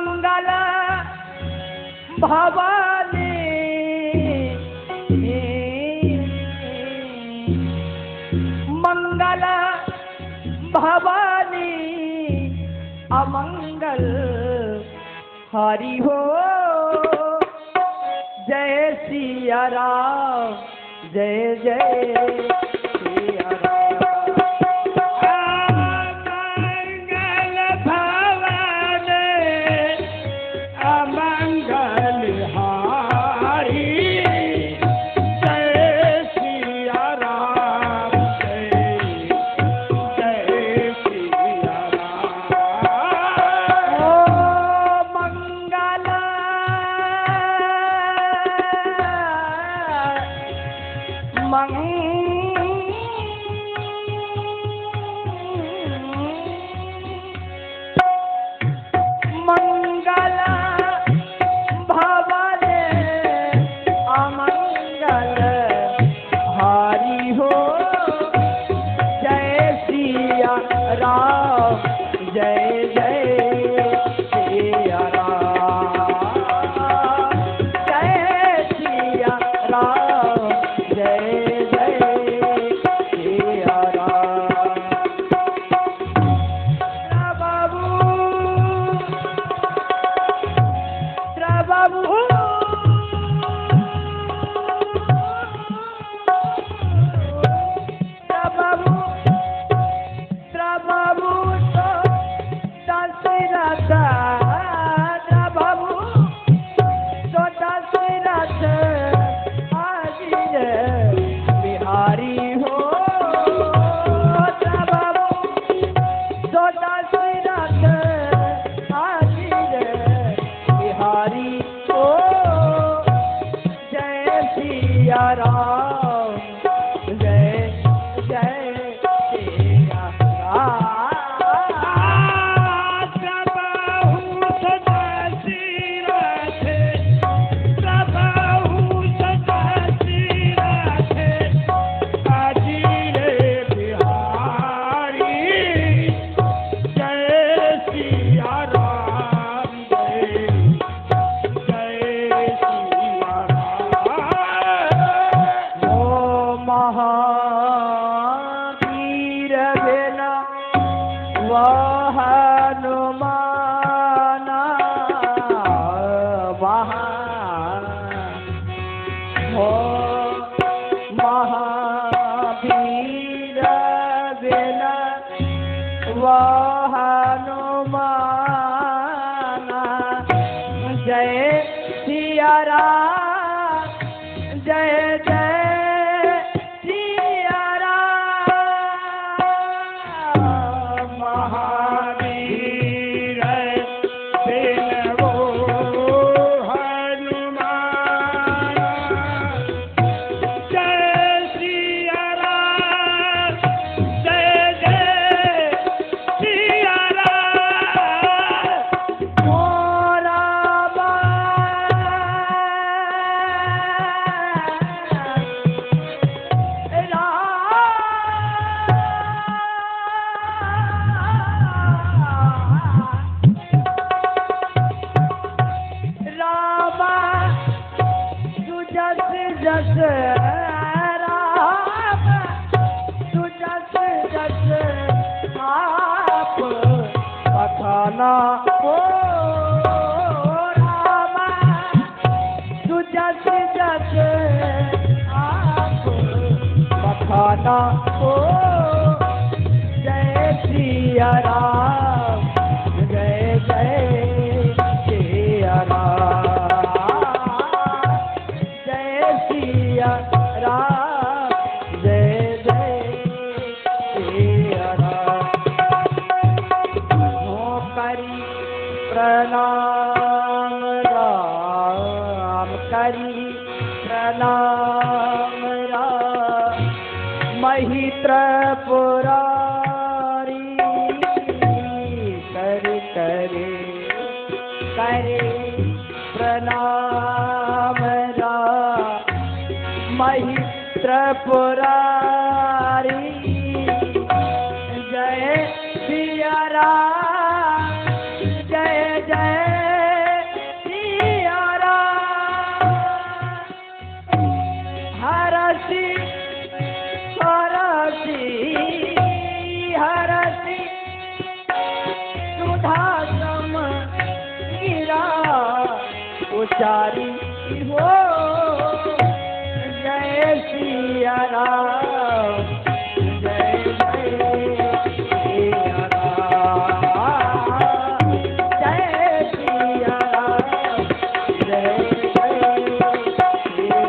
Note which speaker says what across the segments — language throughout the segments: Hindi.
Speaker 1: मंगल भवानी मंगल भवानी अमंगल हरि हो। जय सिया राम जय जय सिया राम।
Speaker 2: अमंगल भवन अमंगल हारी जय सिया राम जय जय सिया राम।
Speaker 1: ओ मंगल मंगल भवन अमंगल हारी हो। जय सिया राम जय जय सिया राम। जय सिया राम जय जय सिया राम। बाबू बाबू तो दशरथ बाबू तो दशरथ आजी बिहारी हो। बाबू तो दशरथ आजी बिहारी हो। जय सिया राम जय जय सिया राम। महावीर बिना वह हनुमान हो। महावीर बिना वह हनुमान। जय सिया राम जय जय जस राम तू जस जस आप पठाना हो। राम तू जस जस आप पठाना हो। जय सिया राम जय जय सिया राम। राम जय जय सिया राम। हो करी प्रणाम राम करी प्रणाम राम। महित्र पुरारी करे करे करे प्रणाम राम। महित्र पुरारी जय सिया राम जय जय उचारी हो जय सिया राम जय जय सिया राम जय सिया राम जय जय सिया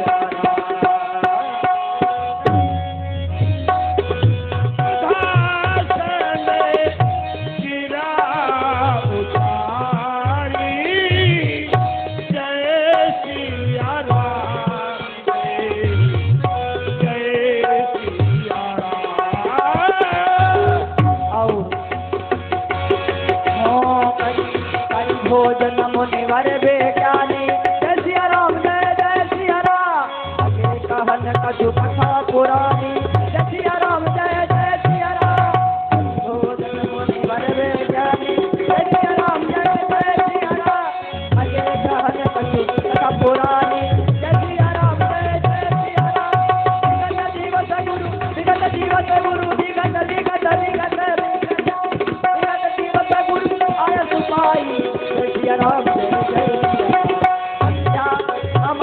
Speaker 1: भोजन मुनिवर बेज्ञानी जय सिया राम जय सिया राम आगे कहन कछु कथा पुरानी जय सिया राम जय सिया राम भोजन मुनिवर बेज्ञानी जय सिया राम जय सिया राम आगे कहन कछु कथा पुरानी जय सिया राम जय सिया राम दिगंत दिवस गुरु दिगंत दिवस गुरु आय सुपाई राम जय जय हम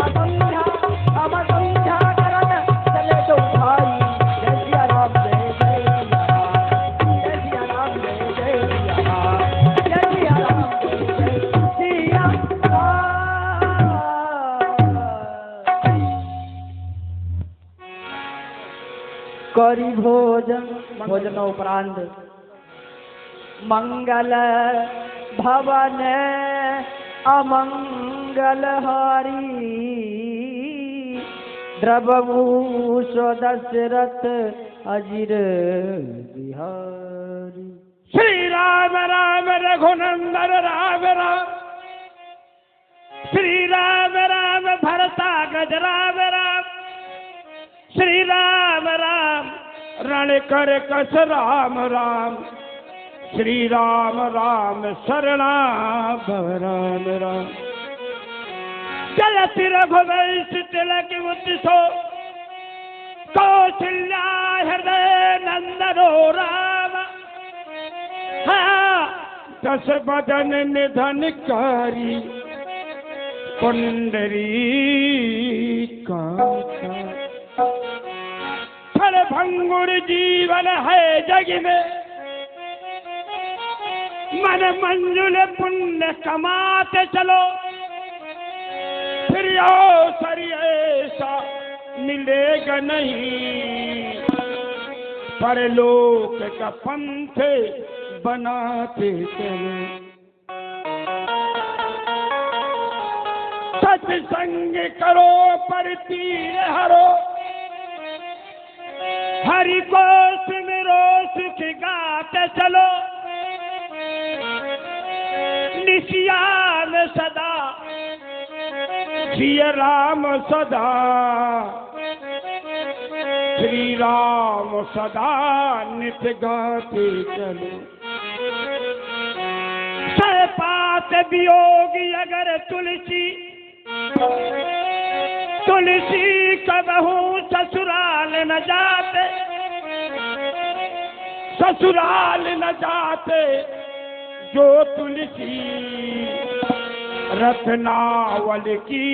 Speaker 1: संध्या करन चले तो भाई जय सिया राम जय सिया राम जय सिया राम जय सिया राम जय सिया राम करी भोजन उपरांत मंगल भवन अमंगल हारी द्रवभूष दशरथ अजिर बिहारी
Speaker 2: श्री राम राम रघुनंदन राम राम श्री राम राम भरता गज राम राम श्री राम राम रण कर कस राम राम श्री राम राम शरणा भव राम राम चलति रघुवंश तिलक उत्सो कौशल्या हृदय नंदनो राम दस बदन निधन कारी पुंडरी कांता फल भंगुर जीवन है जग में मन मंजुल पुण्य कमाते चलो फिर अवसर ऐसा मिलेगा नहीं परलोक का पंथ बनाते चलो सत्संग करो पर तीर हरो हरि को सिमरो सुख गाते चलो निशियान सदा श्री राम सदा श्री राम सदा नित्य गाते चलो पात वियोगी अगर तुलसी कबहू ससुराल न जाते जो तुलसी रत्नावल की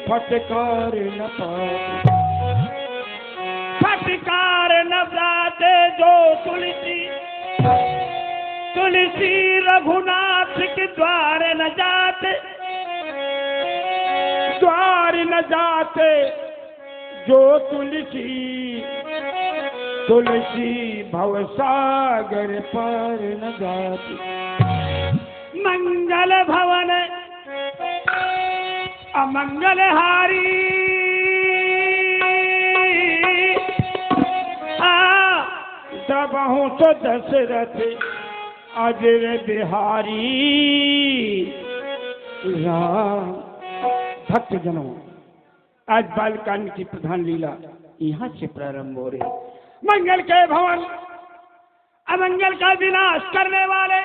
Speaker 2: फटकार न पाते फटकार न पाते जो तुलसी रघुनाथ के द्वार न जाते जो तुलसी भवसागर पर न जाते मंगल भवन अमंगल हारी दबहू तो दशरथ अजर बिहारी राम। भक्तजनों, आज बालकांड की प्रधान लीला यहाँ से प्रारंभ हो रही। मंगल के भवन अमंगल का विनाश करने वाले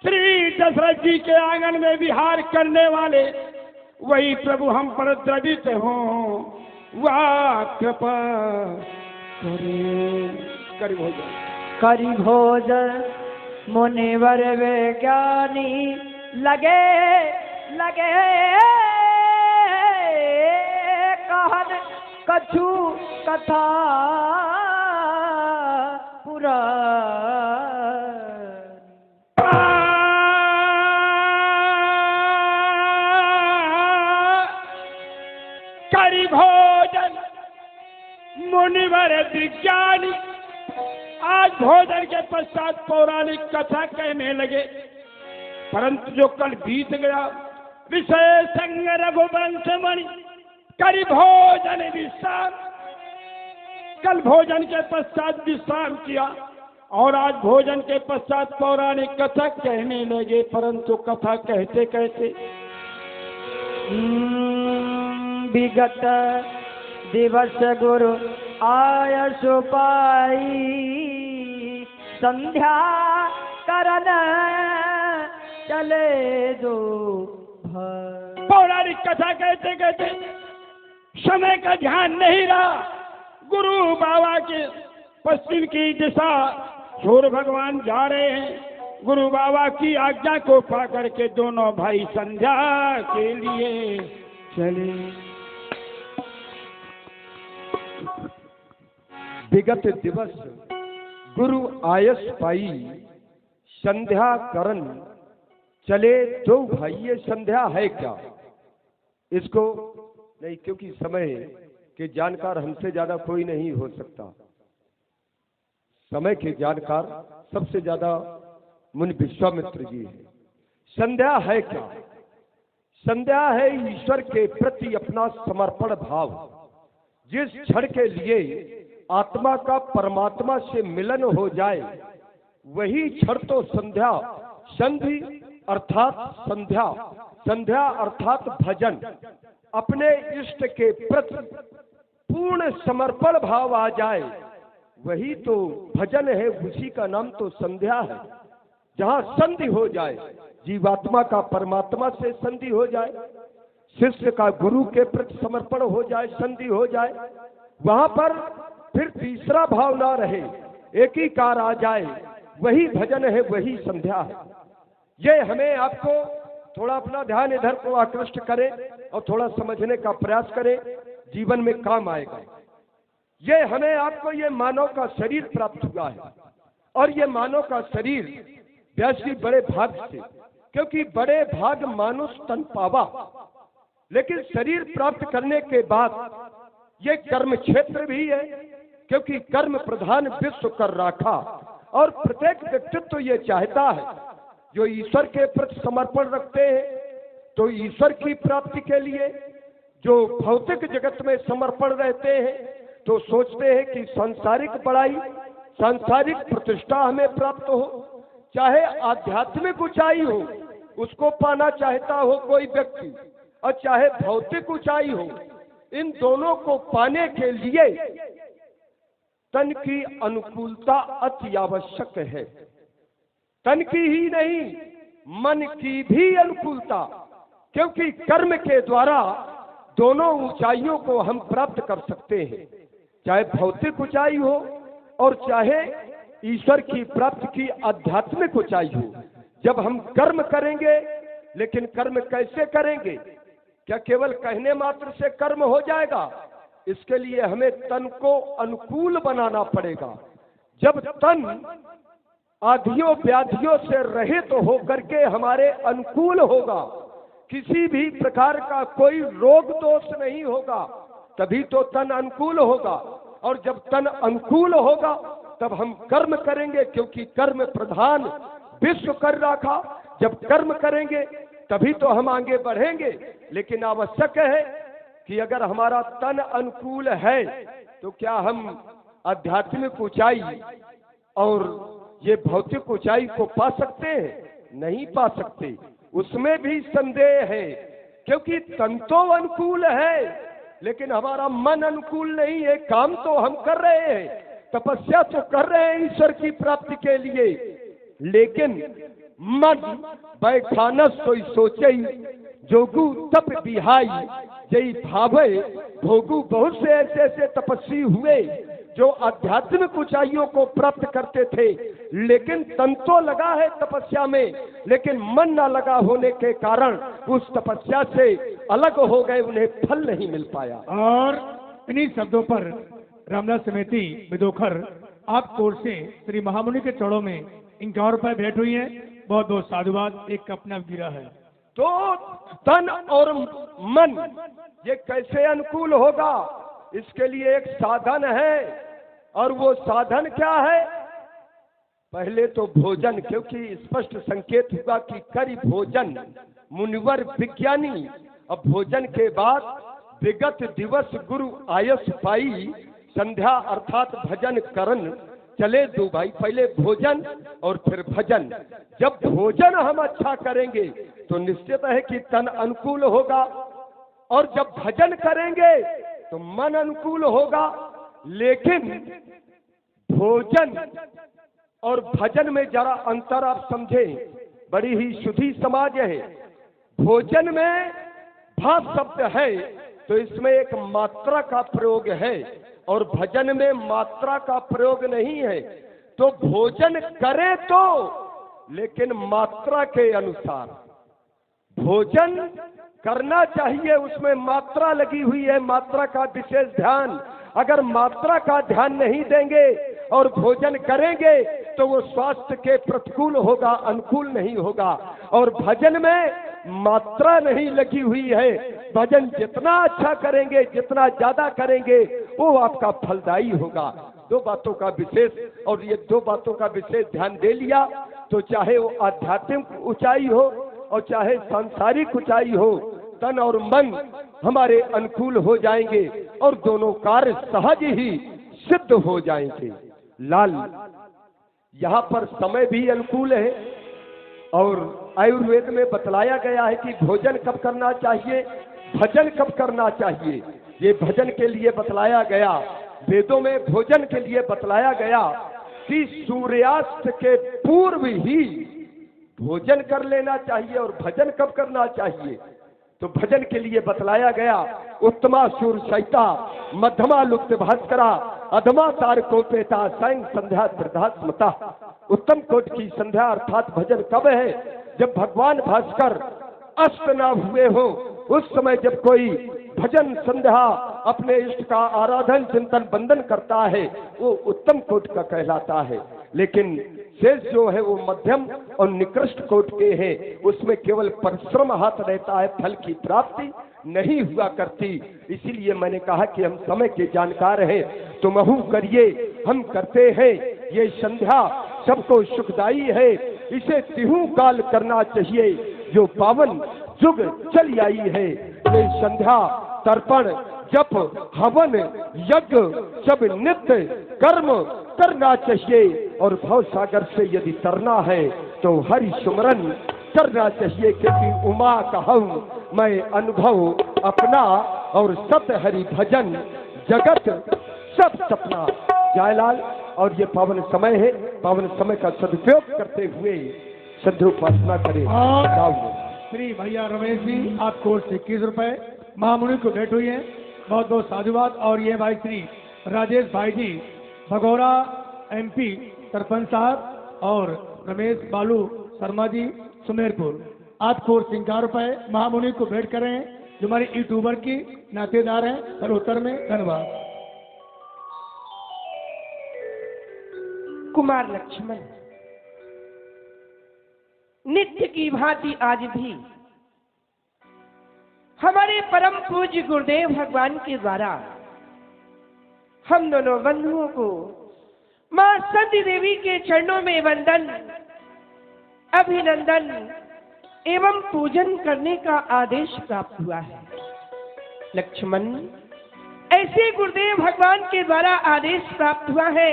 Speaker 2: श्री दशरथ जी के आंगन में विहार करने वाले वही प्रभु हम पर द्रवित हों, वाह कृपा
Speaker 1: करी भोजन मुनिवर विज्ञानी लगे कछु कथा पुरा
Speaker 2: करी भोजन मुनिवर विज्ञानी। आज भोजन के पश्चात पौराणिक कथा कहने लगे, परंतु जो कल बीत गया विषय संग रघुवंश मणि करी भोजन विश्राम। कल भोजन के पश्चात विश्राम किया और आज भोजन के पश्चात पौराणिक कथा कहने लगे, परंतु कथा कहते कहते
Speaker 1: विगत दिवस गुरु आयस पाई संध्या करन चले दो भाई।
Speaker 2: पौराणिक कथा कहते कहते समय का ध्यान नहीं रहा। गुरु बाबा के पश्चिम की दिशा सूर्य भगवान जा रहे हैं। गुरु बाबा की आज्ञा को पा करके दोनों भाई संध्या के लिए चले।
Speaker 3: विगत दिवस गुरु आयस पाई संध्या करन चले दो भाई। ये संध्या है क्या? इसको नहीं, क्योंकि समय के जानकार हमसे ज्यादा कोई नहीं हो सकता। समय के जानकार सबसे ज्यादा मुनि विश्वामित्र जी है। संध्या है क्या? संध्या है ईश्वर के प्रति अपना समर्पण भाव। जिस क्षण के लिए आत्मा का परमात्मा से मिलन हो जाए वही क्षण तो संध्या। संधि अर्थात संध्या, संध्या अर्थात भजन। अपने इष्ट के प्रति पूर्ण समर्पण भाव आ जाए वही तो भजन है, उसी का नाम तो संध्या है। जहाँ संधि हो जाए, जीवात्मा का परमात्मा से संधि हो जाए, शिष्य का गुरु के प्रति समर्पण हो जाए, संधि हो जाए, वहां पर फिर तीसरा भाव ना रहे, एक ही कार आ जाए, वही भजन है, वही संध्या है। ये हमें आपको थोड़ा अपना ध्यान इधर को आकृष्ट करें और थोड़ा समझने का प्रयास करें, जीवन में काम आएगा। ये हमें आपको ये मानव का शरीर प्राप्त हुआ है और ये मानव का शरीर वैसे बड़े भाग से, क्योंकि बड़े भाग मानुष तन पावा, लेकिन शरीर प्राप्त करने के बाद ये कर्म क्षेत्र भी है, क्योंकि कर्म प्रधान विश्व कर रखा। और प्रत्येक व्यक्तित्व ये चाहता है जो ईश्वर के प्रति समर्पण रखते हैं तो ईश्वर की प्राप्ति के लिए, जो भौतिक जगत में समर्पण रहते हैं तो सोचते हैं कि सांसारिक बड़ाई, सांसारिक प्रतिष्ठा हमें प्राप्त हो, चाहे आध्यात्मिक ऊंचाई हो उसको पाना चाहता हो कोई व्यक्ति, और चाहे भौतिक ऊंचाई हो, इन दोनों को पाने के लिए तन की अनुकूलता अति आवश्यक है। तन की ही नहीं, मन की भी अनुकूलता, क्योंकि कर्म के द्वारा दोनों ऊंचाइयों को हम प्राप्त कर सकते हैं, चाहे भौतिक ऊंचाई हो और चाहे ईश्वर की प्राप्ति की आध्यात्मिक ऊंचाई हो। जब हम कर्म करेंगे, लेकिन कर्म कैसे करेंगे? क्या केवल कहने मात्र से कर्म हो जाएगा? इसके लिए हमें तन को अनुकूल बनाना पड़ेगा। जब तन आधियों व्याधियों से रहित होकर के हमारे अनुकूल होगा, किसी भी प्रकार का कोई रोग दोष नहीं होगा, तभी तो तन अनुकूल होगा। और जब तन अनुकूल होगा तब हम कर्म करेंगे, क्योंकि कर्म प्रधान विश्व कर रखा। जब कर्म करेंगे तभी तो हम आगे बढ़ेंगे। लेकिन आवश्यक है कि अगर हमारा तन अनुकूल है तो क्या हम आध्यात्मिक ऊंचाई और ये भौतिक ऊंचाई को पा सकते हैं? नहीं पा सकते। उसमें भी संदेह है, क्योंकि तन तो अनुकूल है लेकिन हमारा मन अनुकूल नहीं है। काम तो हम कर रहे हैं, तपस्या तो कर रहे हैं ईश्वर की प्राप्ति के लिए, लेकिन मन बैठानस सोई सोचे जोगु तप बिहाई जई भावे भोगु। बहुत से ऐसे ऐसे तपस्वी हुए जो आध्यात्मिक ऊंचाइयों को प्राप्त करते थे, लेकिन तन तो लगा है तपस्या में, लेकिन मन न लगा होने के कारण उस तपस्या से अलग हो गए, उन्हें फल नहीं मिल पाया।
Speaker 2: और
Speaker 4: इन्हीं शब्दों पर रामदास समिति विदोखर आप कोर से श्री महामुनि के चरणों में 51 रुपए भेंट हुई है। बहुत बहुत साधुवाद। एक अपना गिरा है।
Speaker 3: तो तन और मन ये कैसे अनुकूल होगा, इसके लिए एक साधन है। और वो साधन क्या है? पहले तो भोजन, क्योंकि स्पष्ट संकेत हुआ कि करी भोजन मुनिवर विज्ञानी। अब भोजन के बाद विगत दिवस गुरु आयस पाई, संध्या अर्थात भजन करन चले दो भाई। पहले भोजन और फिर भजन। जब भोजन हम अच्छा करेंगे तो निश्चित है कि तन अनुकूल होगा, और जब भजन करेंगे तो मन अनुकूल होगा। लेकिन भोजन और भजन में जरा अंतर आप समझें, बड़ी ही शुद्धि समाज है। भोजन में भा शब्द है तो इसमें एक मात्रा का प्रयोग है, और भजन में मात्रा का प्रयोग नहीं है। तो भोजन करें तो, लेकिन मात्रा के अनुसार भोजन करना चाहिए। उसमें मात्रा लगी हुई है, मात्रा का विशेष ध्यान। अगर मात्रा का ध्यान नहीं देंगे और भोजन करेंगे तो वो स्वास्थ्य के प्रतिकूल होगा, अनुकूल नहीं होगा। और भजन में मात्रा नहीं लगी हुई है। भजन जितना अच्छा करेंगे, जितना ज्यादा करेंगे, वो आपका फलदायी होगा। दो बातों का विशेष, और ये दो बातों का विशेष ध्यान दे लिया तो चाहे वो आध्यात्मिक ऊंचाई हो और चाहे सांसारिक ऊंचाई हो, तन और मन हमारे अनुकूल हो जाएंगे और दोनों कार्य सहज ही सिद्ध हो जाएंगे। लाल, यहाँ पर समय भी अनुकूल है, और आयुर्वेद में बतलाया गया है कि भोजन कब करना चाहिए, भजन कब करना चाहिए। ये भजन के लिए बतलाया गया, वेदों में भोजन के लिए बतलाया गया कि सूर्यास्त के पूर्व ही भोजन कर लेना चाहिए। और भजन कब करना चाहिए, तो भजन के लिए बतलाया गया उत्तमा सूर सहिता, मध्यमा लुप्त भास्करा, अधमा तारकोपेता, सायं संध्या त्रिधा स्मृता। उत्तम कोट की संध्या अर्थात भजन कब है? जब भगवान भास्कर अस्त न हुए हो, उस समय जब कोई भजन संध्या अपने इष्ट का आराधन चिंतन बंदन करता है, वो उत्तम कोट का कहलाता है। लेकिन शेष जो है वो मध्यम और निकृष्ट कोट के हैं, उसमें केवल परिश्रम हाथ रहता है, फल की प्राप्ति नहीं हुआ करती। इसीलिए मैंने कहा कि हम समय के जानकार हैं, तुम अहू करिए, हम करते हैं। ये संध्या सबको सुखदायी है, इसे तिहू काल करना चाहिए, जो पावन जुग चली आई है। ये संध्या तर्पण जप हवन यज्ञ सब नित्य कर्म करना चाहिए, और भव सागर से यदि तरना है तो हरि सुमरन करना चाहिए। क्योंकि उमा कहूँ मैं अनुभव अपना, और सत हरि भजन जगत सब सपना। जयलाल, और ये पावन समय है, पावन समय का सदुपयोग करते हुए सद्रूपासना करें।
Speaker 4: श्री भैया रमेश जी आपको 21 रुपए महामुनि को भेंट हुई है। बहुत बहुत साधुवाद। और ये भाई श्री राजेश भाई जी भगौरा MP सरपंच साहब, और रमेश बालू शर्मा जी सुमेरपुर, आपको 50 रुपए महामुनि को भेंट करें, जो हमारे यूट्यूबर की नातेदार हैं सर्वोत्तर में। धन्यवाद।
Speaker 5: कुमार लक्ष्मण, नित्य की भांति आज भी हमारे परम पूज्य गुरुदेव भगवान के द्वारा हम दोनों बंधुओं को मां सती देवी के चरणों में वंदन, अभिनंदन एवं पूजन करने का आदेश प्राप्त हुआ है। लक्ष्मण, ऐसे गुरुदेव भगवान के द्वारा आदेश प्राप्त हुआ है